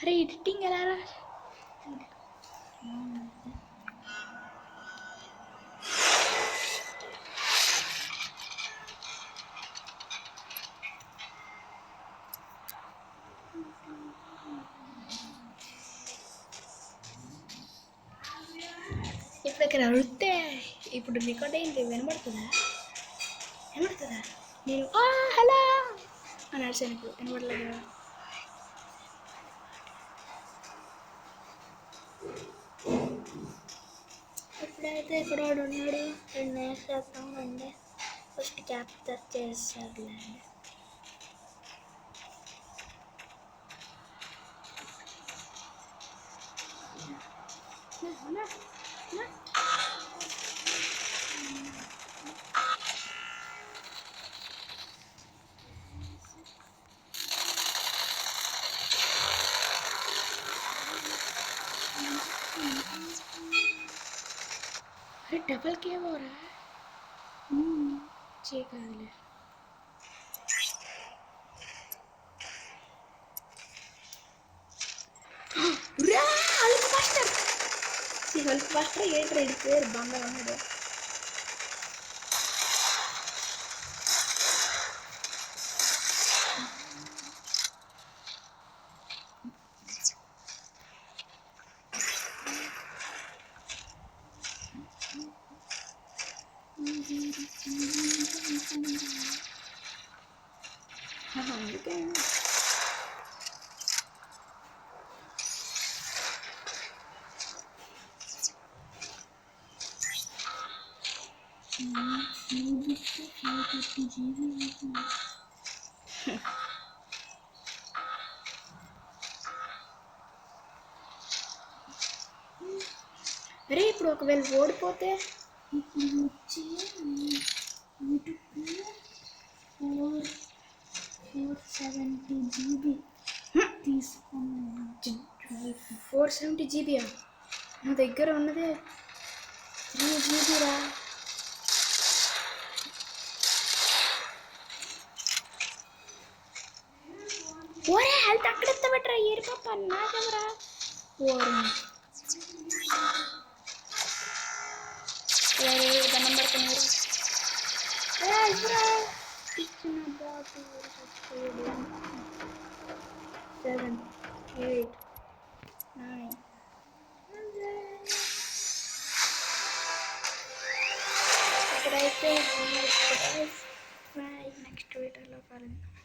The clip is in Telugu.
అరే ఎడిటింగ్ ఎలా రా? ఇప్పుడు ఇక్కడ అడిగితే ఇప్పుడు రికార్డ్ అయింది వినబడుతుందా? నేను హలో అని అడిచాను. ఇప్పుడు వినబడలేదు కదా? ఇప్పుడైతే ఇక్కడ వాడు ఉన్నాడు. 2 వేసేస్తాం. 2 ఫస్ట్ క్యాప్చర్ చేశారులేండి. అరే డబల్ కేమోరా చేయగలలే. హల్క్ మాస్టర్ ఏంటి రెడీ పేరు బంగారు ఉన్నాడు. అందుకే అరే ఇప్పుడు ఒకవేళ ఓడిపోతే ఇప్పుడు వచ్చి యూట్యూబ్కి 470 GB తీసుకున్నాను. 470 GB నా దగ్గర ఉన్నదే 3 GB రా. ఓరే హెల్త్ అక్కడ ఎత్త పెట్టరా ఏరి పాప నాకెవరా ఓరే దండం పడుతున్నారు. ఇచ్చిన బాబు 7 8 9 ఇక్కడైతే నెక్స్ట్ వీడియోలో కలుద్దాం.